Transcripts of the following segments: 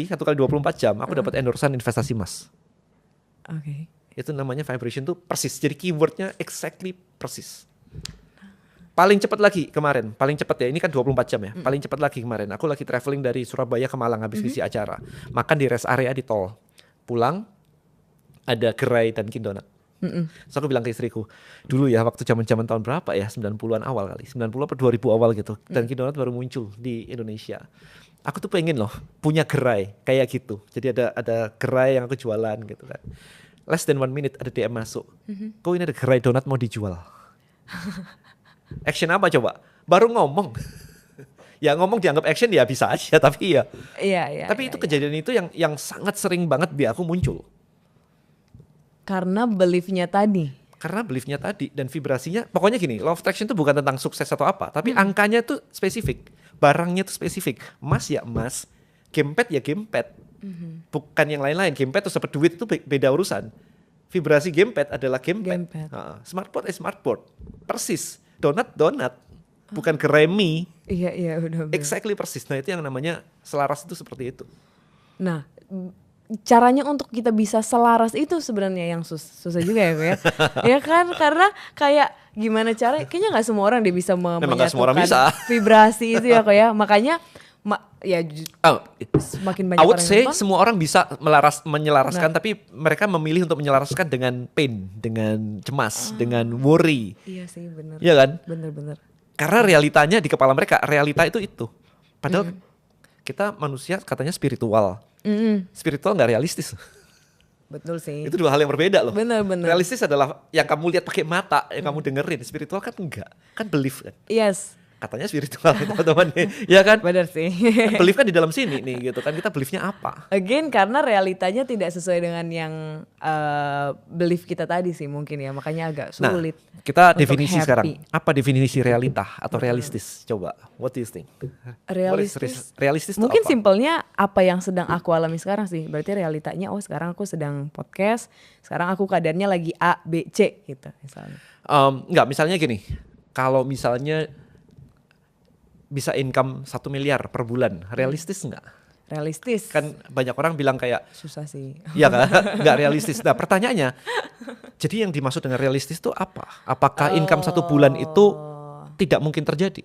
satu kali 24 jam aku dapat endorsean investasi emas. Oke. Itu namanya vibration tuh persis. Jadi keywordnya exactly persis. Paling cepat lagi kemarin, paling cepat ya, ini kan 24 jam ya. Paling cepat lagi kemarin, aku lagi traveling dari Surabaya ke Malang habis ngisi acara. Makan di rest area di tol. Pulang, ada gerai Dunkin Donut. So aku bilang ke istriku, dulu ya waktu zaman-zaman tahun berapa ya, 90-an awal kali, 90 atau 2000 awal gitu. Dunkin Donut baru muncul di Indonesia. Aku tuh pengen loh punya gerai kayak gitu. Jadi ada gerai yang aku jualan gitu kan. Less than 1 minute ada DM masuk. Kok ini ada gerai donat mau dijual? Action apa coba? Baru ngomong. Ya ngomong dianggap action ya bisa aja, tapi ya. Iya. Tapi itu kejadian itu yang sangat sering banget di aku muncul. Karena beliefnya tadi. Karena beliefnya tadi dan vibrasinya, pokoknya gini, law of attraction itu bukan tentang sukses atau apa, tapi angkanya tuh spesifik, barangnya tuh spesifik. Emas ya emas, gamepad ya gamepad, bukan yang lain-lain. Gamepad tuh seperti duit itu beda urusan. Vibrasi gamepad adalah gamepad. Smartboard smartboard, persis. Donat, bukan geremi. Iya udah. Exactly persis. Nah itu yang namanya selaras itu seperti itu. Nah, caranya untuk kita bisa selaras itu sebenarnya yang susah juga ya, ya. Ya kan, karena kayak gimana caranya? Kayaknya nggak semua orang dia bisa menyatukan vibrasi itu ya, ya. Makanya semakin banyak I would orang say nonton, semua orang bisa menyelaraskan, tapi mereka memilih untuk menyelaraskan dengan pain, dengan cemas, dengan worry. Iya sih, benar. Iya kan? Bener. Karena realitanya di kepala mereka, realita itu. Padahal kita manusia katanya spiritual. Spiritual nggak realistis. Betul sih. Itu dua hal yang berbeda loh. Bener. Realistis adalah yang kamu lihat pakai mata, yang kamu dengerin. Spiritual kan enggak, kan belief kan. Yes. Katanya spiritual teman-teman, ya kan? Benar sih. Belief kan di dalam sini nih gitu kan, kita beliefnya apa? Again karena realitanya tidak sesuai dengan yang belief kita tadi sih mungkin ya, makanya agak sulit. Nah, kita definisi sekarang. Apa definisi realita atau realistis? Coba, what do you think? Realistis mungkin apa? simpelnya apa yang sedang aku alami sekarang sih. Berarti realitanya, oh sekarang aku sedang podcast, sekarang aku keadaannya lagi A, B, C gitu misalnya. Enggak, misalnya gini, kalau misalnya bisa income 1 miliar per bulan, realistis nggak? Realistis. Kan banyak orang bilang kayak susah sih. Iya kan? Nggak realistis. Nah pertanyaannya, jadi yang dimaksud dengan realistis itu apa? Apakah income 1 bulan itu tidak mungkin terjadi?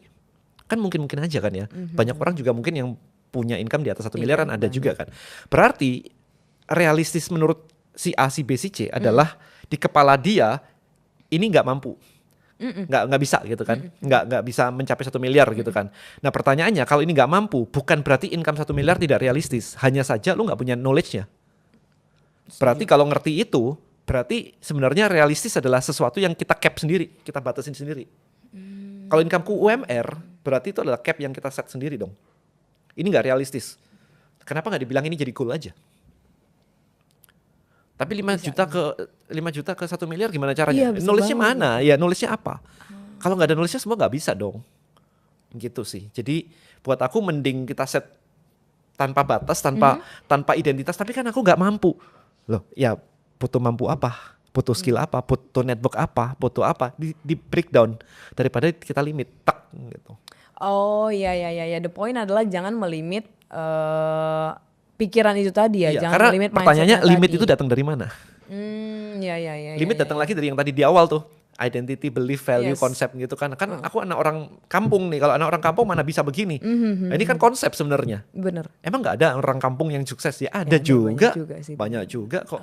Kan mungkin aja kan ya. Banyak orang juga mungkin yang punya income di atas 1 miliaran ada juga kan. Berarti realistis menurut si A, si B, si C adalah di kepala dia ini nggak mampu. Nggak bisa gitu kan, nggak bisa mencapai 1 miliar gitu kan. Nah pertanyaannya, kalau ini nggak mampu, bukan berarti income 1 miliar tidak realistis, hanya saja lu nggak punya knowledge-nya. Berarti kalau ngerti itu, berarti sebenarnya realistis adalah sesuatu yang kita cap sendiri, kita batasin sendiri. Kalau incomeku UMR, berarti itu adalah cap yang kita set sendiri dong. Ini nggak realistis. Kenapa nggak dibilang ini jadi goal aja? Tapi 5 juta ke 1 miliar gimana caranya? Iya, knowledge-nya mana? Ya knowledge-nya apa? Kalau nggak ada knowledge-nya semua nggak bisa dong. Gitu sih. Jadi buat aku mending kita set tanpa batas, tanpa identitas. Tapi kan aku nggak mampu. Loh ya butuh mampu apa? Butuh skill apa? Butuh network apa? Butuh apa? Di breakdown. Daripada kita limit. Tak gitu. Oh iya. The point adalah jangan melimit pikiran itu tadi ya, iya, jangan karena limit pertanyaannya limit tadi. itu datang dari mana? Limit datang lagi dari yang tadi di awal tuh, identity, belief, value, konsep gitu kan. Kan aku anak orang kampung nih, kalau anak orang kampung mana bisa begini? Nah, ini kan konsep sebenarnya. Bener. Emang nggak ada orang kampung yang sukses ya? Ada juga, banyak juga kok.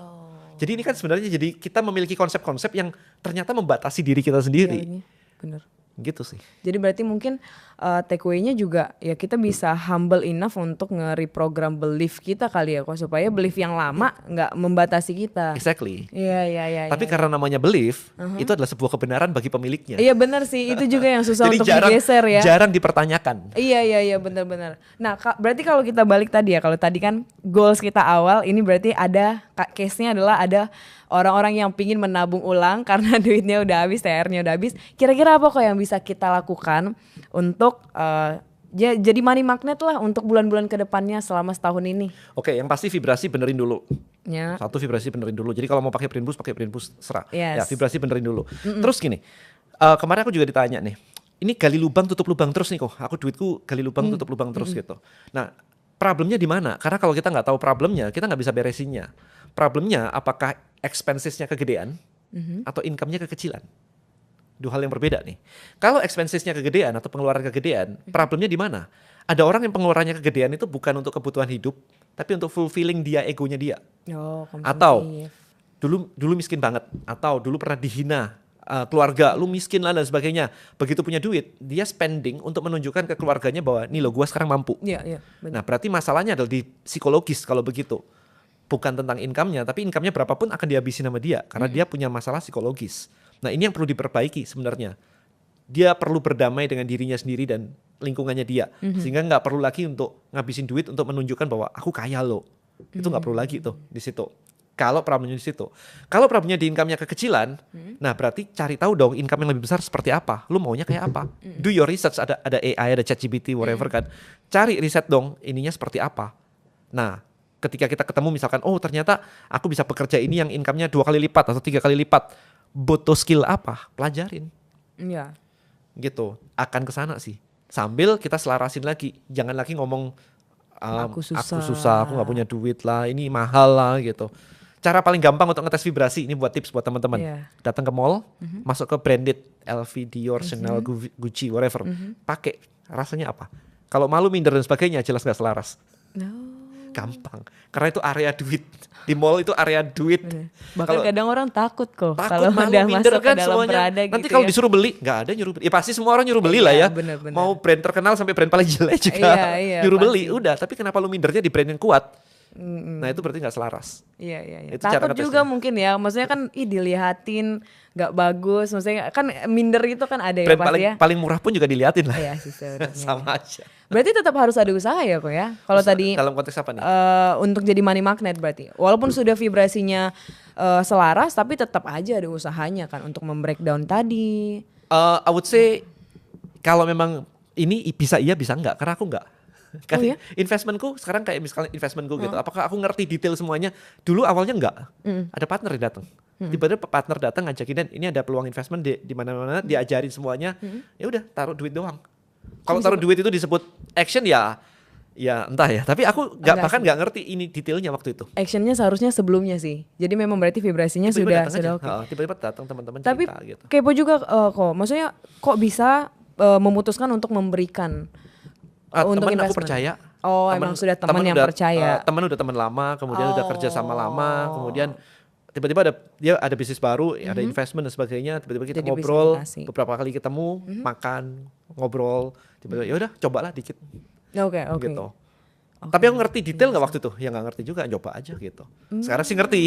Jadi ini kan sebenarnya jadi kita memiliki konsep-konsep yang ternyata membatasi diri kita sendiri. Bener. Gitu sih. Jadi berarti mungkin takeaway-nya juga ya kita bisa humble enough untuk nge-reprogram belief kita kali ya, kok supaya belief yang lama nggak membatasi kita. Exactly. Iya. Tapi karena namanya belief, itu adalah sebuah kebenaran bagi pemiliknya. Iya benar sih, itu juga yang susah jadi untuk digeser ya. Jarang dipertanyakan. Iya benar. Nah berarti kalau kita balik tadi ya, kalau tadi kan goals kita awal, ini berarti ada case-nya adalah ada orang-orang yang pingin menabung ulang karena duitnya udah habis, THR-nya udah habis. Kira-kira apa kok yang bisa kita lakukan untuk jadi money magnet lah untuk bulan-bulan kedepannya selama setahun ini? Oke, yang pasti vibrasi benerin dulu. Ya. Satu, vibrasi benerin dulu. Jadi kalau mau pakai Brain Boost serah. Yes. Ya vibrasi benerin dulu. Terus gini, kemarin aku juga ditanya nih, ini gali lubang tutup lubang terus nih kok. Aku duitku gali lubang tutup lubang terus gitu. Nah Problemnya di mana? Karena kalau kita nggak tahu problemnya, kita nggak bisa beresinnya. Problemnya apakah expensesnya kegedean atau income-nya kekecilan? Dua hal yang berbeda nih. Kalau expensesnya kegedean atau pengeluaran kegedean, problemnya di mana? Ada orang yang pengeluarannya kegedean itu bukan untuk kebutuhan hidup, tapi untuk fulfilling dia, egonya dia. Atau dulu miskin banget, atau dulu pernah dihina keluarga, lu miskin lah dan sebagainya. Begitu punya duit, dia spending untuk menunjukkan ke keluarganya bahwa nih lo gue sekarang mampu. Nah berarti masalahnya adalah di psikologis kalau begitu. Bukan tentang income-nya, tapi income-nya berapapun akan dihabisin sama dia. Karena dia punya masalah psikologis. Nah ini yang perlu diperbaiki sebenarnya. Dia perlu berdamai dengan dirinya sendiri dan lingkungannya dia. Sehingga nggak perlu lagi untuk ngabisin duit untuk menunjukkan bahwa aku kaya loh. Itu nggak perlu lagi tuh di situ. Kalau problemnya di situ. Kalau problemnya di income-nya kekecilan, nah berarti cari tahu dong income yang lebih besar seperti apa. Lu maunya kayak apa? Do your research, ada AI, ada ChatGPT, whatever kan. Cari riset dong ininya seperti apa. Nah ketika kita ketemu misalkan, oh ternyata aku bisa bekerja ini yang income-nya 2 kali lipat atau 3 kali lipat. Butuh skill apa? Pelajarin. Iya. Gitu. Akan kesana sih. Sambil kita selarasin lagi. Jangan lagi ngomong aku susah, aku gak punya duit lah, ini mahal lah gitu. Cara paling gampang untuk ngetes vibrasi, ini buat tips buat teman-teman. Datang ke mall, masuk ke branded LV, Dior, Chanel, Gucci, whatever. Pakai. Rasanya apa? Kalau malu, minder dan sebagainya jelas gak selaras. Gampang. Karena itu area duit. Di mall itu area duit. Bahkan kadang orang takut kok. Takut malu, minder kan semuanya. Nanti kalau disuruh beli, gak ada nyuruh beli. Ya pasti semua orang nyuruh beli lah ya. Bener. Mau brand terkenal sampai brand paling jelek juga nyuruh beli. Udah, tapi kenapa lu mindernya di brand yang kuat? Nah itu berarti gak selaras. Iya. Itu takut cara juga mungkin ya. Maksudnya kan dilihatin gak bagus. Maksudnya kan minder itu kan ada brand ya pasti ya. Paling murah pun juga diliatin lah. Iya sih sebenarnya. Sama aja. Berarti tetap harus ada usaha ya kok ya. Kalau tadi dalam konteks apa nih? Untuk jadi money magnet berarti. Walaupun sudah vibrasinya selaras, tapi tetap aja ada usahanya kan untuk membreakdown tadi. I would say kalau memang ini bisa iya bisa enggak, karena aku enggak. Kan investmentku sekarang kayak misalnya investmentku gitu. Apakah aku ngerti detail semuanya? Dulu awalnya enggak. Ada partner yang datang. Tiba-tiba partner datang ngajakin, ini ada peluang investment di mana-mana, diajarin semuanya. Ya udah, taruh duit doang. Kalau taruh duit itu disebut action ya entah ya. Tapi aku bahkan nggak ngerti ini detailnya waktu itu. Actionnya seharusnya sebelumnya sih. Jadi memang berarti vibrasinya sudah oke. Tiba-tiba datang teman-teman tapi cerita gitu. Kepo juga kok. Maksudnya kok bisa memutuskan untuk memberikan untuk teman investment? aku percaya. Emang sudah teman yang percaya. Teman udah teman lama, kemudian udah kerja sama lama, kemudian tiba-tiba dia ada bisnis baru, ada investment dan sebagainya. Tiba-tiba kita ngobrol, beberapa kali ketemu, makan, ngobrol. Tiba-tiba ya udah, cobalah dikit. Oke. Gitu. Tapi aku ngerti detail nggak waktu itu? Ya nggak ngerti juga, coba aja gitu. Sekarang sih ngerti.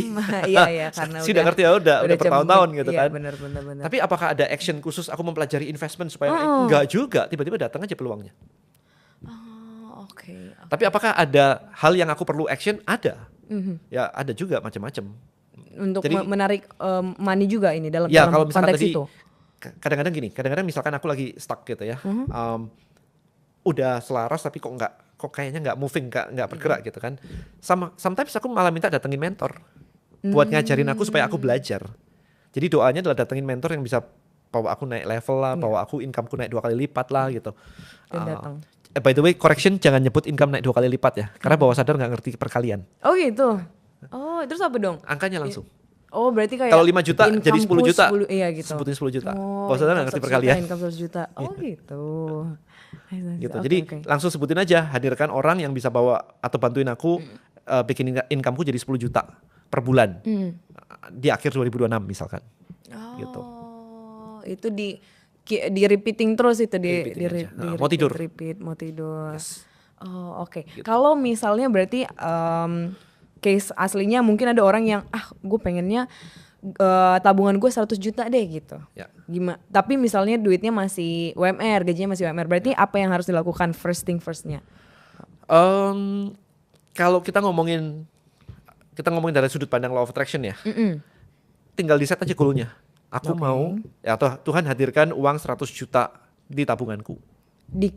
Iya karena udah ngerti ya udah bertahun-tahun gitu kan. Bener. Tapi apakah ada action khusus aku mempelajari investment supaya enggak juga, tiba-tiba datang aja peluangnya. Oke. Tapi apakah ada hal yang aku perlu action? Ada. Ya ada juga macam-macam. Untuk menarik money juga ini dalam kalau misalkan konteks tadi, itu. Kadang-kadang gini, misalkan aku lagi stuck gitu ya. Udah selaras tapi kok kayaknya nggak moving, nggak bergerak gitu kan. Sometimes aku malah minta datengin mentor buat ngajarin aku supaya aku belajar. Jadi doanya adalah datengin mentor yang bisa bawa aku naik level lah, bawa aku incomeku naik 2 kali lipat lah gitu. By the way, correction, jangan nyebut income naik 2 kali lipat ya, karena bawah sadar nggak ngerti perkalian. Oh gitu. Oh terus apa dong? Angkanya langsung. Oh berarti kayak kalau 5 juta jadi 10 juta. Iya gitu. Sebutin 10 juta. Bawah sadar nggak ngerti perkalian. Income 100 juta. Oh gitu. Gitu. Jadi langsung sebutin aja, hadirkan orang yang bisa bawa atau bantuin aku bikin incomeku jadi 10 juta per bulan di akhir 2026 misalkan. Gitu. Itu di repeating terus itu mau tidur. Mau tidur. Yes. Oke. Gitu. Kalau misalnya berarti case aslinya mungkin ada orang yang gue pengennya tabungan gue 100 juta deh gitu. Ya. Gimana? Tapi misalnya duitnya masih UMR, gajinya masih UMR. Berarti apa yang harus dilakukan first thing firstnya? Kalau kita ngomongin dari sudut pandang law of attraction ya. Tinggal di set aja goalnya. Aku mau atau Tuhan hadirkan uang 100 juta di tabunganku.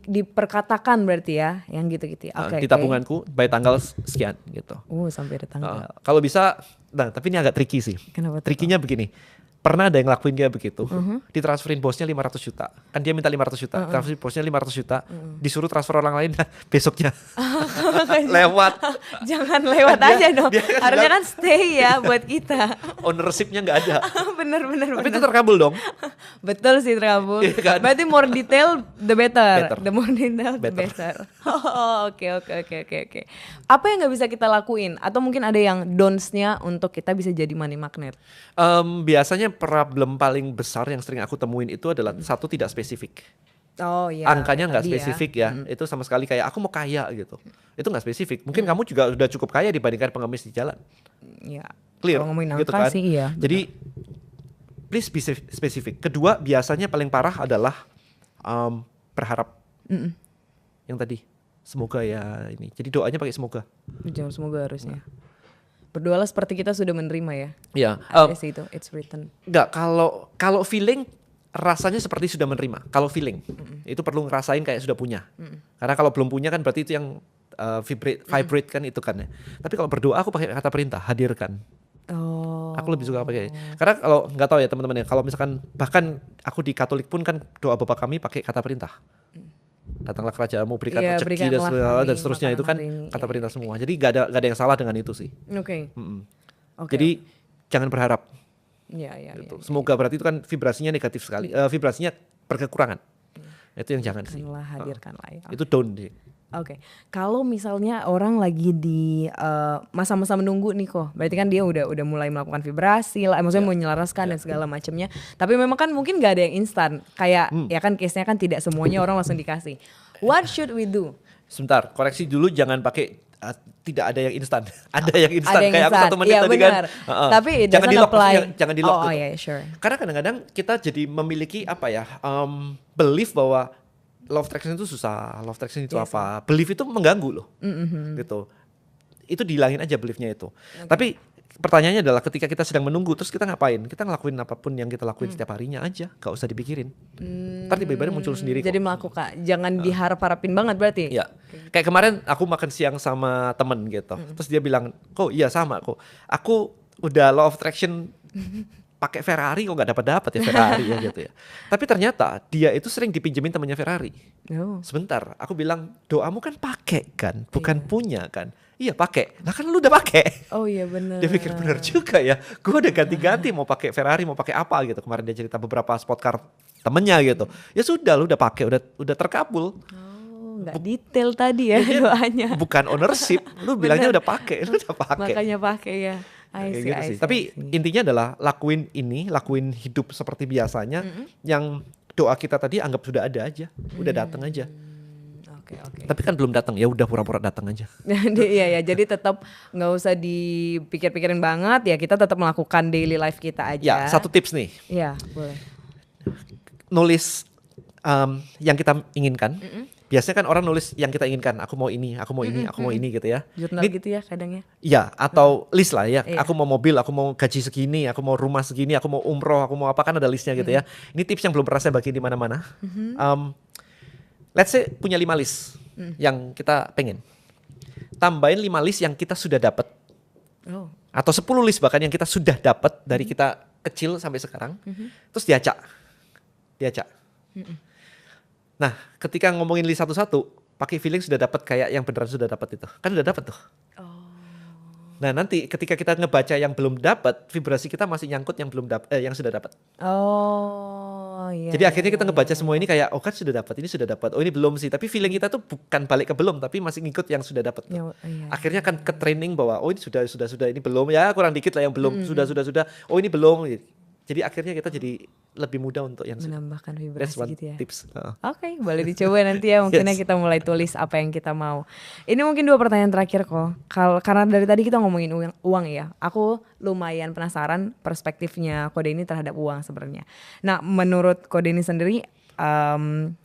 Diperkatakan berarti ya, yang gitu-gitu. Di tabunganku by tanggal sekian gitu. Sampai ada tanggal. Kalau bisa, tapi ini agak tricky sih. Kenapa? Trickynya begini. Pernah ada yang ngelakuin kayak begitu, ditransferin bosnya 500 juta. Kan dia minta 500 juta, transferin bosnya 500 juta, disuruh transfer orang lain besoknya. Lewat. Jangan lewat Kan aja dong. dia kan Harusnya bilang, kan stay ya buat kita. ownership-nya nggak ada. Bener. Tapi itu terkabul dong. Betul sih terkabul. Iya kan? Berarti more detail the better. Better. The more detail the Better. better. Oke. Apa yang nggak bisa kita lakuin? Atau mungkin ada yang don'ts-nya untuk kita bisa jadi money magnet? Biasanya problem paling besar yang sering aku temuin itu adalah satu, tidak spesifik. Oh iya. Angkanya nggak tadi spesifik ya. Itu sama sekali kayak aku mau kaya gitu. Itu nggak spesifik. Mungkin kamu juga udah cukup kaya dibandingkan pengemis di jalan. Iya. Clear Kalau ngomongin gitu angka kan. sih iya. Jadi please be spesifik. Kedua, biasanya paling parah adalah berharap. Yang tadi, semoga ya ini. Jadi doanya pakai semoga. Jangan semoga harusnya. Berdoalah seperti kita sudah menerima ya. Iya. Ada sih itu, it's written. Enggak, kalau feeling rasanya seperti sudah menerima. Kalau feeling itu perlu ngerasain kayak sudah punya. Karena kalau belum punya kan berarti itu yang vibrate kan itu kan ya. Tapi kalau berdoa aku pakai kata perintah, hadirkan. Oh. Aku lebih suka pakai. Karena kalau nggak tahu ya teman-teman ya, kalau misalkan bahkan aku di Katolik pun kan doa Bapa kami pakai kata perintah. Datanglah kerajaanmu, berikan Iya, rezeki dan seterusnya itu kan kata perintah semua. Jadi nggak ada yang salah dengan itu sih. Oke. Jadi jangan berharap. Iya. Gitu. Semoga berarti itu kan vibrasinya negatif sekali. Vibrasinya berkekurangan. Itu yang jangan sih. Hadirkanlah ya. Itu don't deh. Oke, kalau misalnya orang lagi di masa-masa menunggu nih kok, berarti kan dia udah mulai melakukan vibrasi lah, maksudnya mau menyelaraskan dan segala macamnya. Tapi memang kan mungkin nggak ada yang instan, kayak ya kan case-nya kan tidak semuanya orang langsung dikasih. What should we do? Sebentar, koreksi dulu, jangan pakai tidak ada yang instan. Ada yang instan Ada yang kayak aku instan. 1 menit Iya, tadi benar. kan. Tapi it jangan doesn't di lock, apply. jangan di lock. Oh gitu. iya, sure. Karena kadang-kadang kita jadi memiliki apa ya, belief bahwa love attraction itu susah, love attraction itu apa. Belief itu mengganggu loh. Gitu. Itu dihilangin aja beliefnya itu. Tapi pertanyaannya adalah ketika kita sedang menunggu, terus kita ngapain? Kita ngelakuin apapun yang kita lakuin setiap harinya aja, gak usah dipikirin. Ntar tiba-tiba muncul sendiri kok. Jadi melakukan, jangan diharap-harapin banget berarti. Iya. Kayak kemarin aku makan siang sama temen gitu. Terus dia bilang, kok iya sama kok. Aku udah law of attraction pakai Ferrari kok nggak dapat ya Ferrari ya gitu ya. Tapi ternyata dia itu sering dipinjemin temannya Ferrari. Sebentar, aku bilang doamu kan pakai kan, bukan punya kan. Iya pakai. Nah kan lu udah pakai. Oh iya benar. Dia pikir benar juga ya. Gue udah ganti-ganti mau pakai Ferrari, mau pakai apa gitu. Kemarin dia cerita beberapa sport car temennya gitu. Ya sudah, lu udah pakai, udah terkabul. Nggak detail tadi ya doanya. Bukan ownership, lu bilangnya udah pakai, lu udah pakai. Makanya pakai ya. I see. Tapi intinya adalah lakuin hidup seperti biasanya. Yang doa kita tadi anggap sudah ada aja, udah datang aja. Oke. Tapi kan belum datang, ya udah pura-pura datang aja. Iya, jadi tetap nggak usah dipikir-pikirin banget ya, kita tetap melakukan daily life kita aja. Ya, satu tips nih. Iya, boleh. Nulis yang kita inginkan. Biasanya kan orang nulis yang kita inginkan, aku mau ini, aku mau ini, aku mau ini gitu ya. Jurnal gitu ya kadang ya. Iya, atau list lah ya. Iya. Aku mau mobil, aku mau gaji segini, aku mau rumah segini, aku mau umroh, aku mau apa, kan ada listnya gitu ya. Ini tips yang belum pernah saya bagi di mana-mana. Let's say punya 5 list yang kita pengen. Tambahin 5 list yang kita sudah dapat. Atau 10 list bahkan yang kita sudah dapat dari kita kecil sampai sekarang. Terus diacak. Nah, ketika ngomongin list satu-satu, pakai feeling sudah dapat kayak yang beneran sudah dapat itu. Kan udah dapat tuh. Nah, nanti ketika kita ngebaca yang belum dapat, vibrasi kita masih nyangkut yang belum yang sudah dapat. Iya. Jadi akhirnya kita ngebaca semua ini kayak oh kan sudah dapat, ini sudah dapat. Oh ini belum sih, tapi feeling kita tuh bukan balik ke belum, tapi masih ngikut yang sudah dapat. Iya. Akhirnya kan ke training bahwa oh ini sudah ini belum ya, kurang dikit lah yang belum. Sudah. Oh ini belum. Jadi akhirnya kita jadi lebih mudah untuk yang menambahkan vibrasi gitu ya. Tips. Oke, boleh dicoba nanti ya. Mungkinnya kita mulai tulis apa yang kita mau. Ini mungkin 2 pertanyaan terakhir kok. Karena dari tadi kita ngomongin uang ya. Aku lumayan penasaran perspektifnya Ko Denny terhadap uang sebenarnya. Nah, menurut Ko Denny sendiri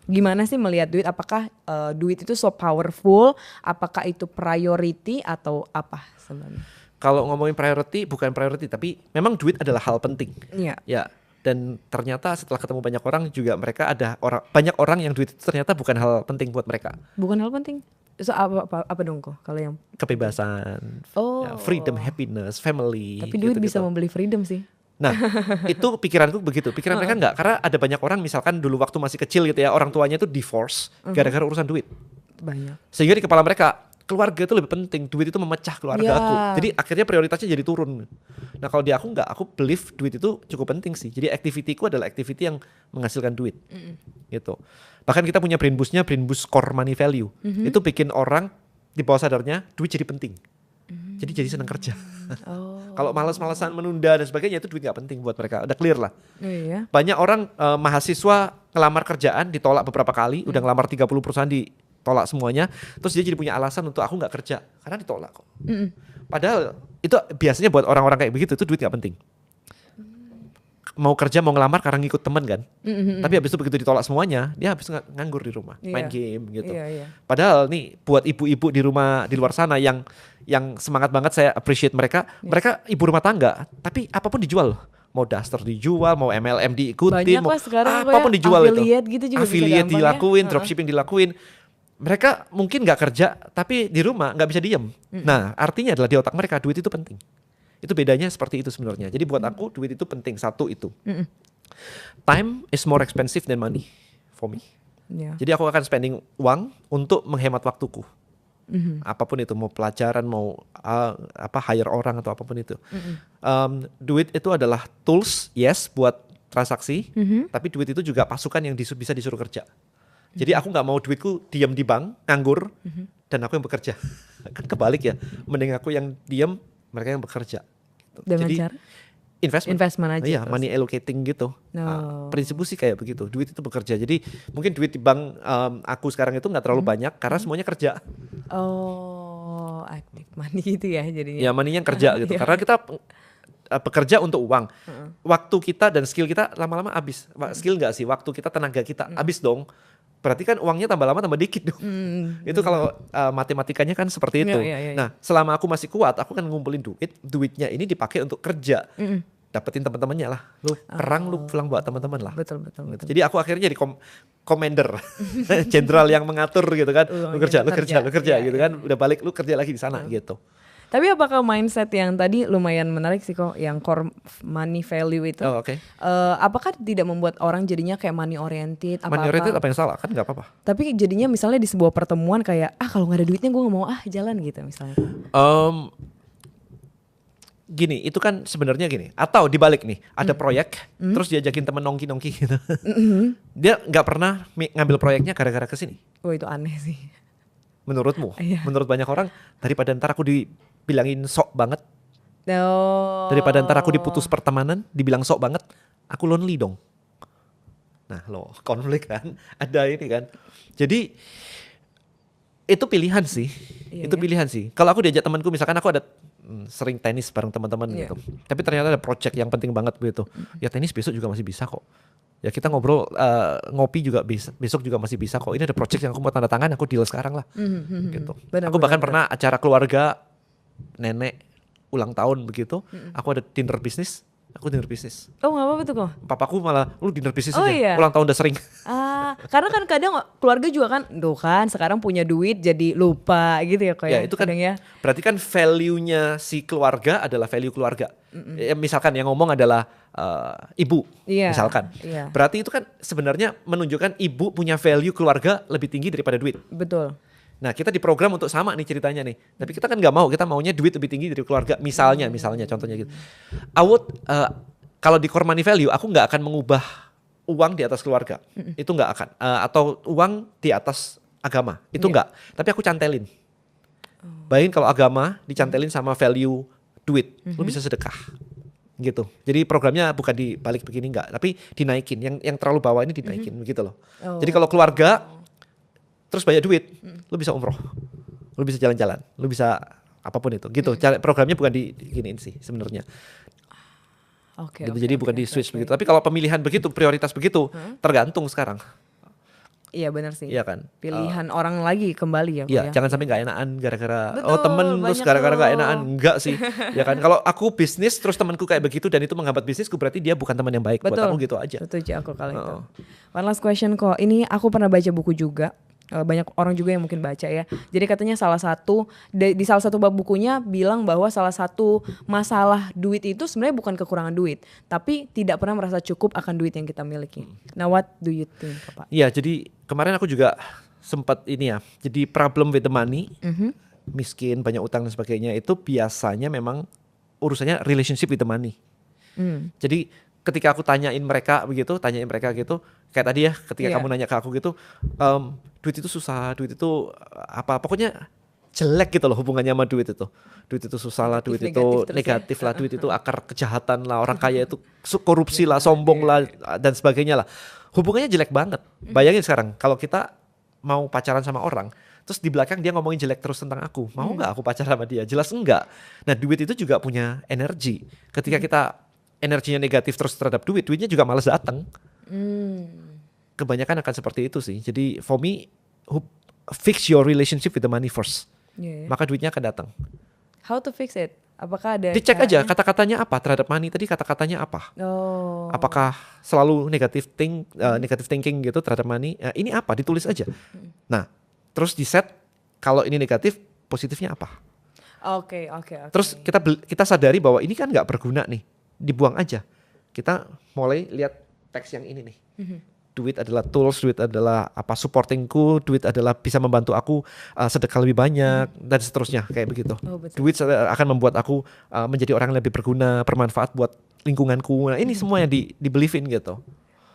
gimana sih melihat duit? Apakah duit itu so powerful? Apakah itu priority atau apa sebenarnya? Kalau ngomongin priority, bukan priority, tapi memang duit adalah hal penting. Iya. Ya. Dan ternyata setelah ketemu banyak orang juga mereka banyak orang yang duit itu ternyata bukan hal penting buat mereka. Bukan hal penting. So apa dong kok kalau yang kebebasan, ya, freedom, happiness, family. Tapi duit bisa membeli freedom sih. Nah, itu pikiranku begitu. Pikiran mereka enggak, karena ada banyak orang misalkan dulu waktu masih kecil gitu ya, orang tuanya itu divorce gara-gara urusan duit. Banyak. Sehingga di kepala mereka, keluarga itu lebih penting, duit itu memecah keluarga aku. Jadi akhirnya prioritasnya jadi turun. Nah, kalau di aku enggak, aku believe duit itu cukup penting sih. Jadi activity-ku adalah activity yang menghasilkan duit. Gitu. Bahkan kita punya brain boost core money value. Itu bikin orang di bawah sadarnya duit jadi penting. Jadi senang kerja. Kalau malas-malasan menunda dan sebagainya itu duit gak penting buat mereka. Udah clear lah. Iya. Banyak orang mahasiswa ngelamar kerjaan ditolak beberapa kali, udah ngelamar 30 perusahaan ditolak semuanya, terus dia jadi punya alasan untuk aku gak kerja karena ditolak kok. Padahal itu biasanya buat orang-orang kayak begitu itu duit gak penting. Mau kerja mau ngelamar karena ngikut temen kan. Tapi habis itu begitu ditolak semuanya, dia habis nganggur di rumah, main game gitu. Padahal nih buat ibu-ibu di rumah di luar sana yang semangat banget, saya appreciate mereka. Mereka ibu rumah tangga, tapi apapun dijual. Mau daster dijual, mau MLM diikutin, mau apapun dijual itu. Gitu juga affiliate dilakuin, dropshipping dilakuin. Mereka mungkin nggak kerja, tapi di rumah nggak bisa diem. Nah, artinya adalah di otak mereka duit itu penting. Itu bedanya seperti itu sebenarnya. Jadi buat aku duit itu penting, satu itu. Time is more expensive than money for me. Jadi aku akan spending uang untuk menghemat waktuku. Apapun itu, mau pelajaran, mau hire orang atau apapun itu. Duit itu adalah tools, yes, buat transaksi. Tapi duit itu juga pasukan yang bisa disuruh kerja. Jadi aku nggak mau duitku diam di bank, nganggur, dan aku yang bekerja. Kan kebalik ya. Mending aku yang diam, mereka yang bekerja. Dengan jadi cara? Investment aja. Iya, money allocating gitu. Prinsipku sih kayak begitu. Duit itu bekerja. Jadi mungkin duit di bank aku sekarang itu nggak terlalu banyak karena semuanya kerja. Active money gitu ya jadinya. Ya, money-nya kerja gitu. Karena kita bekerja untuk uang. Waktu kita dan skill kita lama-lama habis. Skill nggak sih? Waktu kita, tenaga kita habis dong. Berarti kan uangnya tambah lama tambah dikit dong. Itu kalau matematikanya kan seperti itu. Nah, selama aku masih kuat, aku kan ngumpulin duit. Duitnya ini dipakai untuk kerja. Dapetin teman-temannya lah. Lu perang, lu pulang buat teman-teman lah. Betul. Jadi aku akhirnya jadi commander, jenderal yang mengatur gitu kan. Lu kerja gitu kan. Udah balik, lu kerja lagi di sana gitu. Tapi apakah mindset yang tadi lumayan menarik sih kok, yang core money value itu? Apakah tidak membuat orang jadinya kayak money oriented? Money oriented apa yang salah? Kan nggak apa-apa. Tapi jadinya misalnya di sebuah pertemuan kayak kalau nggak ada duitnya gue nggak mau jalan gitu misalnya. Gini, itu kan sebenarnya gini. Atau dibalik nih, ada proyek, terus diajakin temen nongki-nongki gitu. Dia nggak pernah ngambil proyeknya gara-gara kesini. Itu aneh sih. Menurutmu? Menurut banyak orang, daripada ntar aku dibilangin sok banget, daripada ntar aku diputus pertemanan, dibilang sok banget, aku lonely dong. Nah konflik kan, ada ini kan. Jadi itu pilihan sih, pilihan sih. Kalau aku diajak temanku, misalkan aku ada sering tenis bareng teman-teman gitu, tapi ternyata ada project yang penting banget begitu. Ya tenis besok juga masih bisa kok. Ya kita ngobrol, ngopi juga besok juga masih bisa kok. Ini ada project yang aku mau tanda tangan, aku deal sekarang lah. Gitu. Aku bahkan pernah acara keluarga, nenek ulang tahun begitu, aku ada dinner bisnis. Aku dinner bisnis. Gak apa-apa tuh kok. Papaku malah, lu dinner bisnis aja, ulang tahun udah sering. Karena kan kadang keluarga juga kan, sekarang punya duit jadi lupa gitu ya kok. Ya itu kan, berarti kan value-nya si keluarga adalah value keluarga. Misalkan yang ngomong adalah ibu, misalkan. Berarti itu kan sebenarnya menunjukkan ibu punya value keluarga lebih tinggi daripada duit. Betul. Nah kita diprogram untuk sama nih ceritanya nih. Tapi kita kan nggak mau, kita maunya duit lebih tinggi dari keluarga. Misalnya contohnya gitu. Kalau di core money value, aku nggak akan mengubah uang di atas keluarga. Itu nggak akan. Atau uang di atas agama. Itu nggak. Tapi aku cantelin. Bayangin kalau agama dicantelin sama value duit, lu bisa sedekah. Gitu. Jadi programnya bukan dibalik begini nggak, tapi dinaikin. Yang terlalu bawah ini dinaikin begitu loh. Jadi kalau keluarga terus banyak duit, lu bisa umroh, lu bisa jalan-jalan, lu bisa apapun itu, gitu. Programnya bukan diginiin sih sebenarnya. Jadi bukan di switch begitu. Tapi kalau pemilihan begitu, prioritas begitu, tergantung sekarang. Iya benar sih. Iya kan. Pilihan orang lagi kembali ya. Iya, jangan sampai nggak enakan gara-gara temen terus gara-gara nggak enakan, enggak sih. Ya kan. Kalau aku bisnis terus temanku kayak begitu dan itu menghambat bisnisku, berarti dia bukan teman yang baik. Buat aku gitu aja. Setuju aku kalau itu. One last question kok. Ini aku pernah baca buku juga. banyak orang juga yang mungkin baca ya. Jadi katanya salah satu di salah satu bab bukunya bilang bahwa salah satu masalah duit itu sebenarnya bukan kekurangan duit, tapi tidak pernah merasa cukup akan duit yang kita miliki. Nah, what do you think, Pak? Iya, jadi kemarin aku juga sempat ini ya. Jadi problem with the money, miskin, banyak utang dan sebagainya itu biasanya memang urusannya relationship with the money. Jadi ketika aku tanyain mereka gitu, kayak tadi ya, ketika kamu nanya ke aku gitu, duit itu susah, duit itu apa, pokoknya jelek gitu loh hubungannya sama duit itu. Duit itu susah lah, duit itu negatif lah, duit itu akar kejahatan lah, orang kaya itu korupsi lah, sombong lah, dan sebagainya lah. Hubungannya jelek banget. Bayangin sekarang, kalau kita mau pacaran sama orang, terus di belakang dia ngomongin jelek terus tentang aku, mau nggak aku pacaran sama dia? Jelas enggak. Nah, duit itu juga punya energi. Ketika kita energinya negatif terus terhadap duit, duitnya juga malas datang. Kebanyakan akan seperti itu sih. Jadi for me, fix your relationship with the money first. Maka duitnya akan datang. How to fix it? Apakah ada dicek aja kata-katanya apa terhadap money tadi, kata-katanya apa. Apakah selalu negative thinking gitu terhadap money? Ini apa? Ditulis aja. Nah, terus di set kalau ini negatif, positifnya apa? Oke. Terus kita sadari bahwa ini kan nggak berguna nih, dibuang aja. Kita mulai lihat teks yang ini nih. Duit adalah tools, duit adalah apa, supportingku, duit adalah bisa membantu aku sedekah lebih banyak dan seterusnya kayak begitu. Duit akan membuat aku menjadi orang yang lebih berguna, bermanfaat buat lingkunganku. Nah, ini semua yang di-believe-in gitu.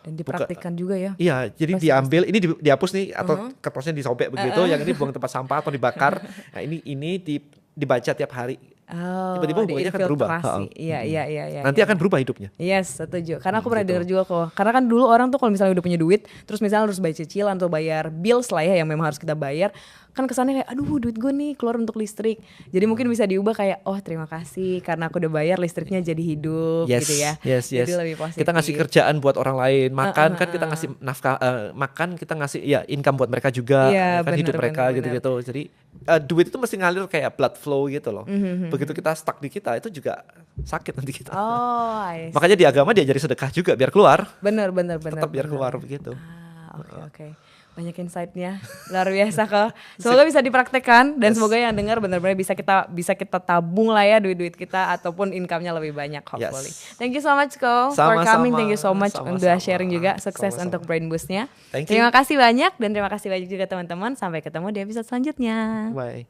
Dan dipraktikkan juga ya. Iya, jadi diambil, ini dihapus nih atau kertasnya disobek begitu, yang ini buang tempat sampah atau dibakar. Nah, ini dibaca tiap hari. Tiba-tiba hubungannya akan berubah. Iya. Nanti akan berubah hidupnya. Yes, setuju. Karena aku pernah dengar juga kok. Karena kan dulu orang tuh kalau misalnya udah punya duit, terus misalnya harus bayar cicilan atau bayar bills lah ya yang memang harus kita bayar, kan kesannya kayak aduh duit gue nih keluar untuk listrik. Jadi mungkin bisa diubah kayak oh terima kasih karena aku udah bayar listriknya jadi hidup gitu ya. Yes. Jadi lebih positif. Kita ngasih kerjaan buat orang lain, makan kan kita ngasih nafkah, makan kita ngasih ya income buat mereka juga, kan hidup mereka gitu-gitu. Jadi duit itu mesti ngalir kayak blood flow gitu loh. Begitu kita stuck di kita itu juga sakit nanti kita. Makanya di agama diajari sedekah juga biar keluar. Bener. Tetap biar keluar begitu. Oke. Banyak insight-nya, luar biasa kok. Semoga bisa dipraktekkan dan semoga yang dengar benar-benar bisa kita tabung lah ya duit-duit kita ataupun income-nya lebih banyak hopefully. Thank you so much Ko for coming. Thank you so much udah sharing juga. Sukses untuk Brain Boost-nya. Terima kasih banyak dan terima kasih banyak juga teman-teman. Sampai ketemu di episode selanjutnya. Bye.